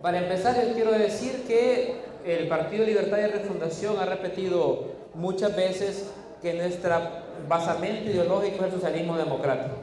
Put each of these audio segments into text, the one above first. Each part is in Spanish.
Para empezar, les quiero decir que el Partido Libertad y Refundación ha repetido muchas veces que nuestro basamento ideológico es el socialismo democrático.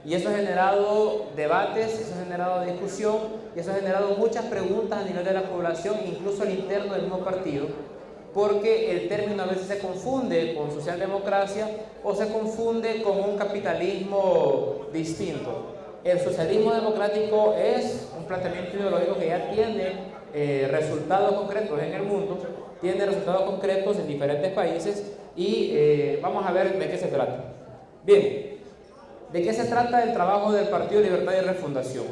Y eso ha generado debates, eso ha generado discusión, y eso ha generado muchas preguntas a nivel de la población, incluso al interno del mismo partido, porque el término a veces se confunde con socialdemocracia o se confunde con un capitalismo distinto. El socialismo democrático es un planteamiento ideológico que ya tiene resultados concretos en el mundo, tiene resultados concretos en diferentes países y vamos a ver de qué se trata. Bien, ¿de qué se trata el trabajo del Partido Libertad y Refundación?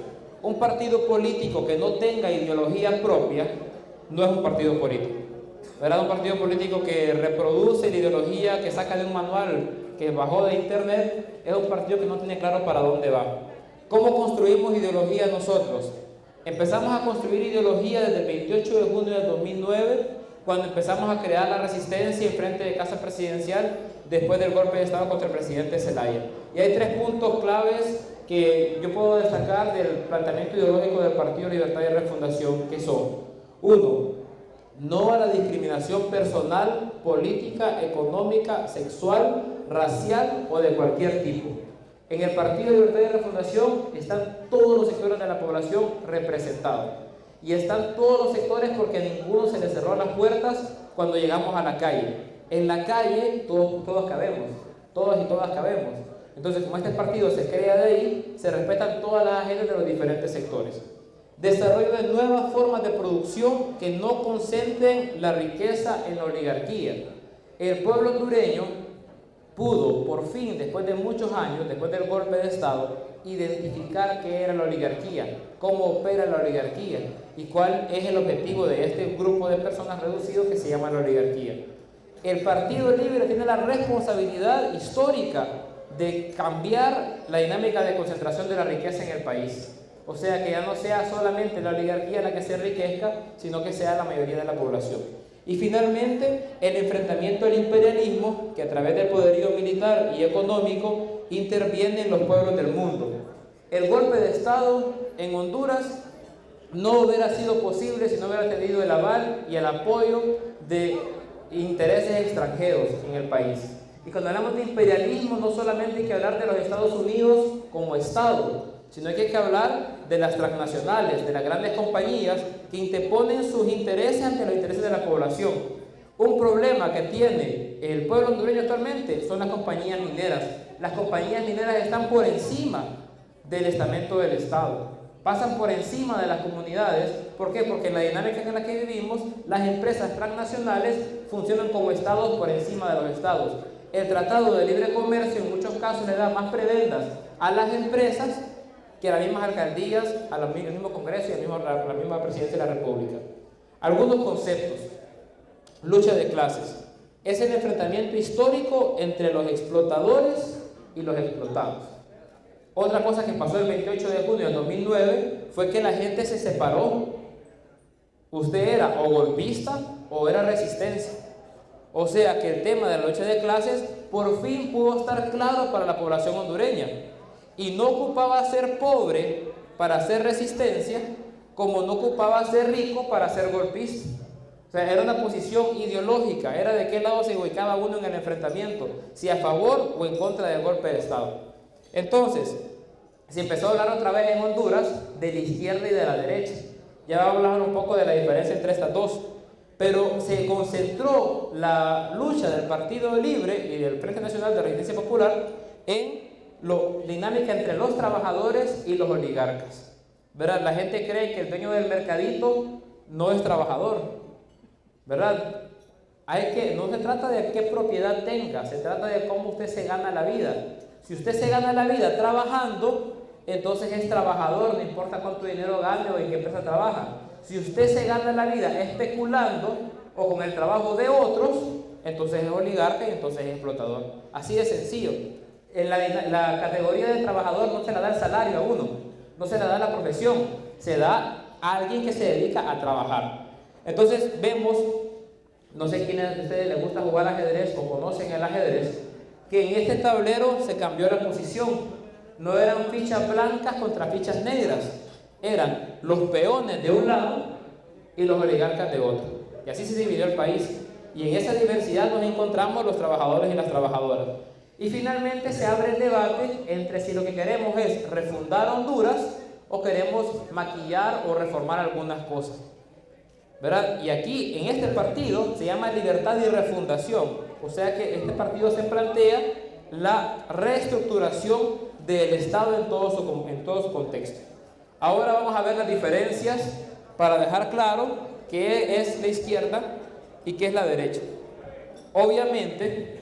Un partido político que no tenga ideología propia no es un partido político. ¿Verdad? Un partido político que reproduce la ideología que saca de un manual que bajó de internet es un partido que no tiene claro para dónde va. ¿Cómo construimos ideología nosotros? Empezamos a construir ideología desde el 28 de junio del 2009, cuando empezamos a crear la resistencia en frente de Casa Presidencial después del golpe de Estado contra el presidente Zelaya. Y hay tres puntos claves que yo puedo destacar del planteamiento ideológico del Partido Libertad y Refundación, que son: 1. No a la discriminación personal, política, económica, sexual, racial o de cualquier tipo. En el Partido Libertad y Refundación están todos los sectores de la población representados. Y están todos los sectores porque a ninguno se le cerró las puertas cuando llegamos a la calle. En la calle todos cabemos, todos y todas cabemos. Entonces, como este partido se crea de ahí, se respetan todas las agendas de los diferentes sectores. Desarrollo de nuevas formas de producción que no concentren la riqueza en la oligarquía. El pueblo hondureño pudo, por fin, después de muchos años, después del golpe de Estado, identificar qué era la oligarquía, cómo opera la oligarquía y cuál es el objetivo de este grupo de personas reducidos que se llama la oligarquía. El Partido Libre tiene la responsabilidad histórica de cambiar la dinámica de concentración de la riqueza en el país. O sea, que ya no sea solamente la oligarquía la que se enriquezca, sino que sea la mayoría de la población. Y finalmente, el enfrentamiento al imperialismo, que a través del poderío militar y económico interviene en los pueblos del mundo. El golpe de Estado en Honduras no hubiera sido posible si no hubiera tenido el aval y el apoyo de intereses extranjeros en el país. Y cuando hablamos de imperialismo, no solamente hay que hablar de los Estados Unidos como Estado, sino que hay que hablar de las transnacionales, de las grandes compañías que interponen sus intereses ante los intereses de la población. Un problema que tiene el pueblo hondureño actualmente son las compañías mineras. Las compañías mineras están por encima del estamento del Estado, pasan por encima de las comunidades. ¿Por qué? Porque en la dinámica en la que vivimos, las empresas transnacionales funcionan como estados por encima de los estados. El Tratado de Libre Comercio en muchos casos le da más prebendas a las empresas que a las mismas alcaldías, al mismo Congreso y a la misma Presidencia de la República. Algunos conceptos. Lucha de clases. Es el enfrentamiento histórico entre los explotadores y los explotados. Otra cosa que pasó el 28 de junio de 2009 fue que la gente se separó. Usted era o golpista o era resistencia. O sea que el tema de la lucha de clases por fin pudo estar claro para la población hondureña. Y no ocupaba ser pobre para hacer resistencia, como no ocupaba ser rico para ser golpista. O sea, era una posición ideológica, era de qué lado se ubicaba uno en el enfrentamiento, si a favor o en contra del golpe de Estado. Entonces, se empezó a hablar otra vez en Honduras de la izquierda y de la derecha. Ya vamos a hablar un poco de la diferencia entre estas dos. Pero se concentró la lucha del Partido Libre y del Frente Nacional de Resistencia Popular en la dinámica entre los trabajadores y los oligarcas. ¿Verdad? La gente cree que el dueño del mercadito no es trabajador, ¿verdad? No se trata de qué propiedad tenga, se trata de cómo usted se gana la vida. Si usted se gana la vida trabajando, entonces es trabajador, no importa cuánto dinero gane o en qué empresa trabaja. Si usted se gana la vida especulando o con el trabajo de otros, entonces es oligarca y entonces es explotador. Así de sencillo. En la categoría de trabajador no se le da el salario a uno, no se le da la profesión, se da a alguien que se dedica a trabajar. Entonces vemos, no sé quiénes de ustedes les gusta jugar ajedrez o conocen el ajedrez, que en este tablero se cambió la posición. No eran fichas blancas contra fichas negras, eran los peones de un lado y los oligarcas de otro. Y así se dividió el país. Y en esa diversidad nos encontramos los trabajadores y las trabajadoras. Y finalmente se abre el debate entre si lo que queremos es refundar Honduras o queremos maquillar o reformar algunas cosas, ¿verdad? Y aquí, en este partido, se llama Libertad y Refundación. O sea que este partido se plantea la reestructuración del Estado en todo su contexto. Ahora vamos a ver las diferencias para dejar claro qué es la izquierda y qué es la derecha. Obviamente,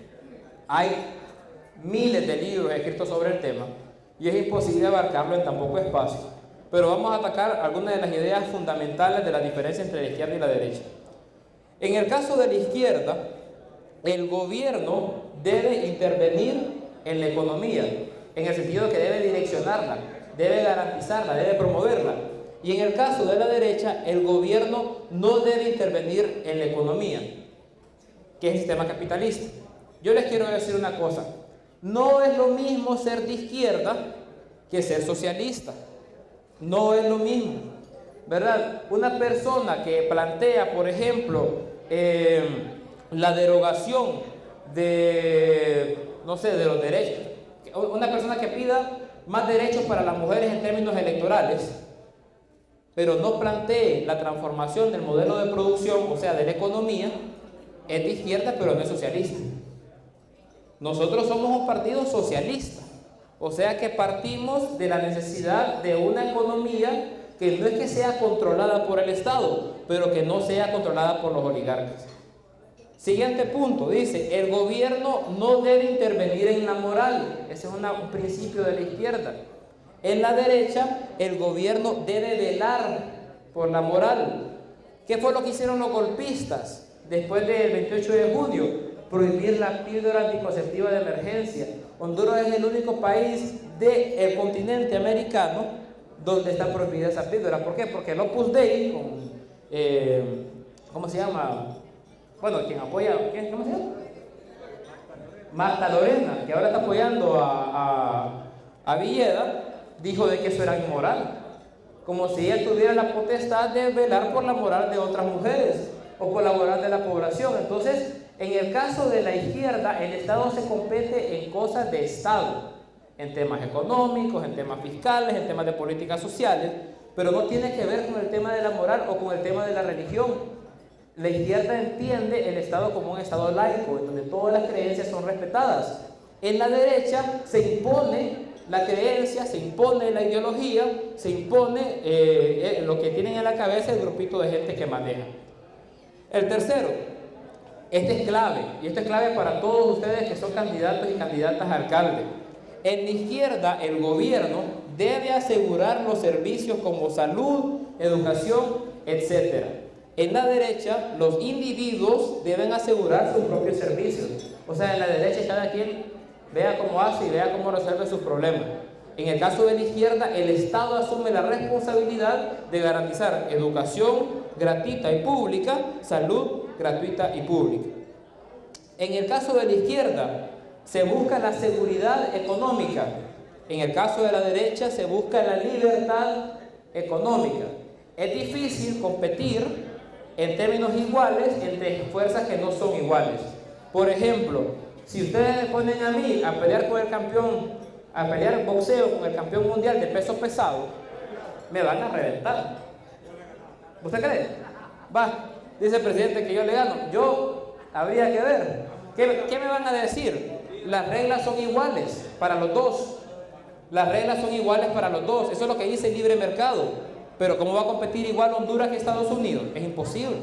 hay miles de libros escritos sobre el tema y es imposible abarcarlo en tan poco espacio, pero vamos a atacar algunas de las ideas fundamentales de la diferencia entre la izquierda y la derecha. En el caso de la izquierda, el gobierno debe intervenir en la economía, en el sentido de que debe direccionarla, debe garantizarla, debe promoverla. Y en el caso de la derecha, el gobierno no debe intervenir en la economía, que es el sistema capitalista. Yo les quiero decir una cosa: no es lo mismo ser de izquierda que ser socialista. No es lo mismo, ¿verdad? Una persona que plantea, por ejemplo, la derogación de, no sé, de los derechos, una persona que pida más derechos para las mujeres en términos electorales, pero no plantee la transformación del modelo de producción, o sea, de la economía, es de izquierda, pero no es socialista. Nosotros somos un partido socialista, o sea que partimos de la necesidad de una economía que no es que sea controlada por el Estado, pero que no sea controlada por los oligarcas. Siguiente punto, dice, el gobierno no debe intervenir en la moral. Ese es un principio de la izquierda. En la derecha, el gobierno debe velar por la moral. ¿Qué fue lo que hicieron los golpistas después del 28 de junio? Prohibir la píldora anticonceptiva de emergencia. Honduras es el único país del continente americano donde está prohibida esa píldora. ¿Por qué? Porque el Opus Dei, ¿cómo se llama? Bueno, quien apoya, ¿cómo se llama? Marta Lorena, que ahora está apoyando a Villeda, dijo de que eso era inmoral. Como si ella tuviera la potestad de velar por la moral de otras mujeres o por la moral de la población. Entonces, en el caso de la izquierda, el Estado se compete en cosas de Estado, en temas económicos, en temas fiscales, en temas de políticas sociales, pero no tiene que ver con el tema de la moral o con el tema de la religión. La izquierda entiende el Estado como un Estado laico, en donde todas las creencias son respetadas. En la derecha se impone la creencia, se impone la ideología, se impone lo que tienen en la cabeza el grupito de gente que maneja. El tercero, este es clave, y este es clave para todos ustedes que son candidatos y candidatas a alcalde. En la izquierda, el gobierno debe asegurar los servicios como salud, educación, etc. En la derecha, los individuos deben asegurar sus propios servicios. O sea, en la derecha cada quien vea cómo hace y vea cómo resuelve sus problemas. En el caso de la izquierda, el Estado asume la responsabilidad de garantizar educación gratuita y pública, salud gratuita y pública. En el caso de la izquierda, se busca la seguridad económica. En el caso de la derecha, se busca la libertad económica. Es difícil competir en términos iguales entre fuerzas que no son iguales. Por ejemplo, si ustedes me ponen a mí a pelear con el campeón, a pelear boxeo con el campeón mundial de peso pesado, me van a reventar. ¿Usted cree? Va, dice el presidente que yo le gano. Yo habría que ver. ¿Qué me van a decir? Las reglas son iguales para los dos. Las reglas son iguales para los dos. Eso es lo que dice el libre mercado. Pero ¿cómo va a competir igual Honduras que Estados Unidos? Es imposible,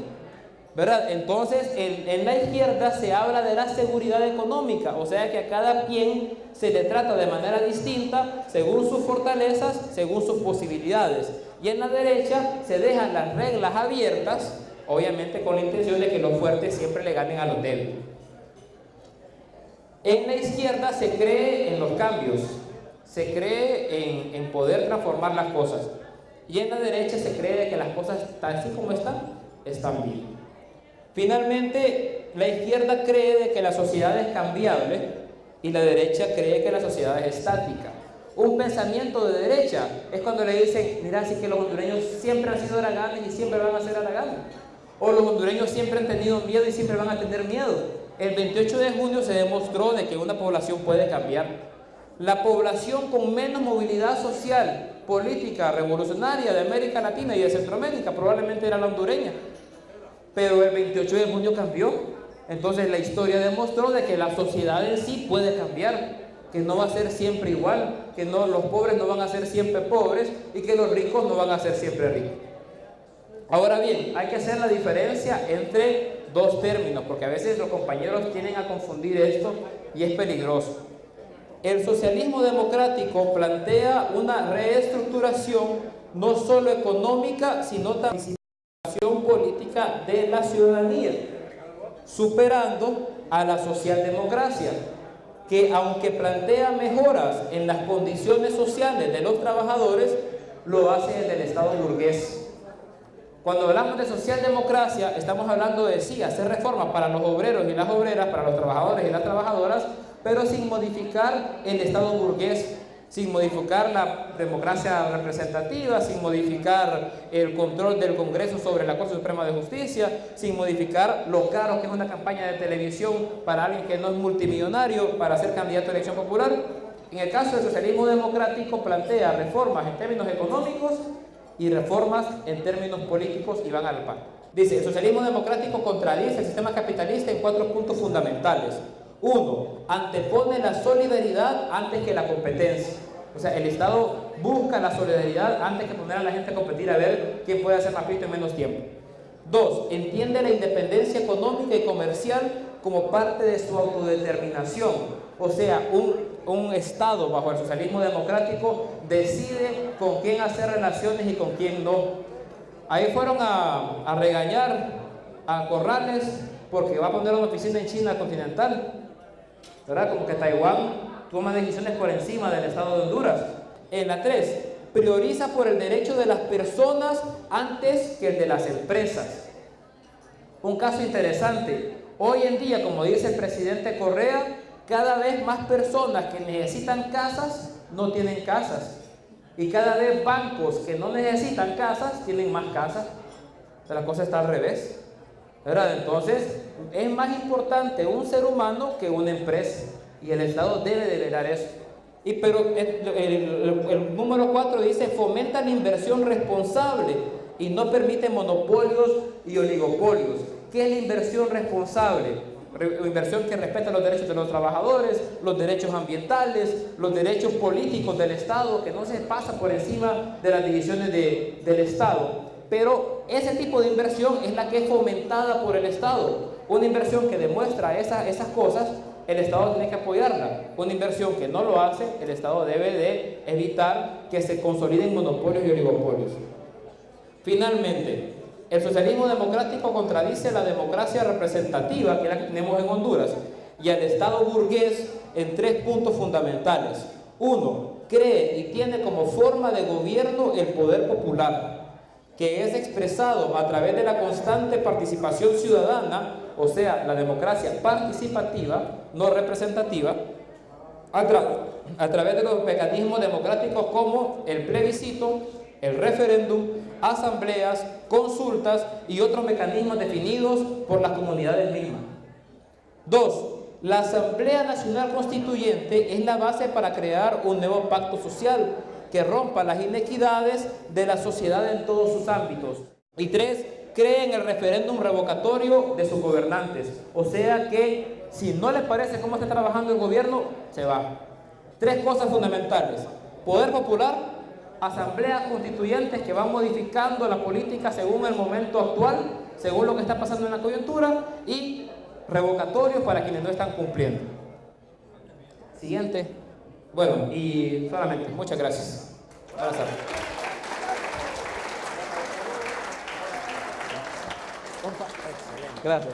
¿verdad? Entonces, en la izquierda se habla de la seguridad económica, o sea que a cada quien se le trata de manera distinta, según sus fortalezas, según sus posibilidades. Y en la derecha se dejan las reglas abiertas, obviamente con la intención de que los fuertes siempre le ganen a los débiles. En la izquierda se cree en los cambios, se cree en poder transformar las cosas. Y en la derecha se cree que las cosas, así como están bien. Finalmente, la izquierda cree de que la sociedad es cambiable y la derecha cree que la sociedad es estática. un pensamiento de derecha es cuando le dicen, mira, sí que los hondureños siempre han sido haraganes y siempre van a ser haraganes. O los hondureños siempre han tenido miedo y siempre van a tener miedo. El 28 de junio se demostró de que una población puede cambiar. La población con menos movilidad social, política, revolucionaria de América Latina y de Centroamérica probablemente era la hondureña. Pero el 28 de junio cambió. Entonces la historia demostró de que la sociedad en sí puede cambiar, que no va a ser siempre igual, que no, los pobres no van a ser siempre pobres y que los ricos no van a ser siempre ricos. Ahora bien, hay que hacer la diferencia entre dos términos, porque a veces los compañeros tienden a confundir esto y es peligroso. El socialismo democrático plantea una reestructuración no solo económica, sino también participación política de la ciudadanía, superando a la socialdemocracia, que aunque plantea mejoras en las condiciones sociales de los trabajadores, lo hace desde el Estado burgués. Cuando hablamos de socialdemocracia, estamos hablando de sí, hacer reformas para los obreros y las obreras, para los trabajadores y las trabajadoras, pero sin modificar el Estado burgués, sin modificar la democracia representativa, sin modificar el control del Congreso sobre la Corte Suprema de Justicia, sin modificar lo caro que es una campaña de televisión para alguien que no es multimillonario para ser candidato a elección popular. En el caso del socialismo democrático plantea reformas en términos económicos y reformas en términos políticos y van a la par. Dice, el socialismo democrático contradice el sistema capitalista en 4 puntos fundamentales. 1. Antepone la solidaridad antes que la competencia. O sea, el Estado busca la solidaridad antes que poner a la gente a competir a ver quién puede hacer más rápido en menos tiempo. 2. Entiende la independencia económica y comercial como parte de su autodeterminación. O sea, un Estado bajo el socialismo democrático decide con quién hacer relaciones y con quién no. Ahí fueron a regañar a Corrales porque va a poner una oficina en China continental, ¿verdad? Como que Taiwán toma decisiones por encima del Estado de Honduras. En la 3, prioriza por el derecho de las personas antes que el de las empresas. Un caso interesante. Hoy en día, como dice el presidente Correa, cada vez más personas que necesitan casas no tienen casas. Y cada vez bancos que no necesitan casas tienen más casas. O sea, la cosa está al revés, ¿verdad? Entonces, es más importante un ser humano que una empresa. Y el Estado debe de velar eso. Pero el número 4 dice, fomenta la inversión responsable y no permite monopolios y oligopolios. ¿Qué es la inversión responsable? Inversión que respeta los derechos de los trabajadores, los derechos ambientales, los derechos políticos del Estado, que no se pasa por encima de las divisiones del Estado. Pero ese tipo de inversión es la que es fomentada por el Estado. Una inversión que demuestra esas cosas, el Estado tiene que apoyarla. Una inversión que no lo hace, el Estado debe de evitar que se consoliden monopolios y oligopolios. Finalmente, el socialismo democrático contradice la democracia representativa, que es la que tenemos en Honduras, y al Estado burgués en 3 puntos fundamentales. 1. Cree y tiene como forma de gobierno el poder popular, que es expresado a través de la constante participación ciudadana, o sea, la democracia participativa, no representativa, a través de los mecanismos democráticos como el plebiscito, el referéndum, asambleas, consultas y otros mecanismos definidos por las comunidades mismas. 2. La Asamblea Nacional Constituyente es la base para crear un nuevo pacto social que rompa las inequidades de la sociedad en todos sus ámbitos. Y 3. Cree en el referéndum revocatorio de sus gobernantes. O sea que si no le parece cómo está trabajando el gobierno, se va. 3 cosas fundamentales: poder popular, asambleas constituyentes que van modificando la política según el momento actual, según lo que está pasando en la coyuntura, y revocatorios para quienes no están cumpliendo. Siguiente. Bueno, y solamente, muchas gracias. Buenas tardes. Gracias.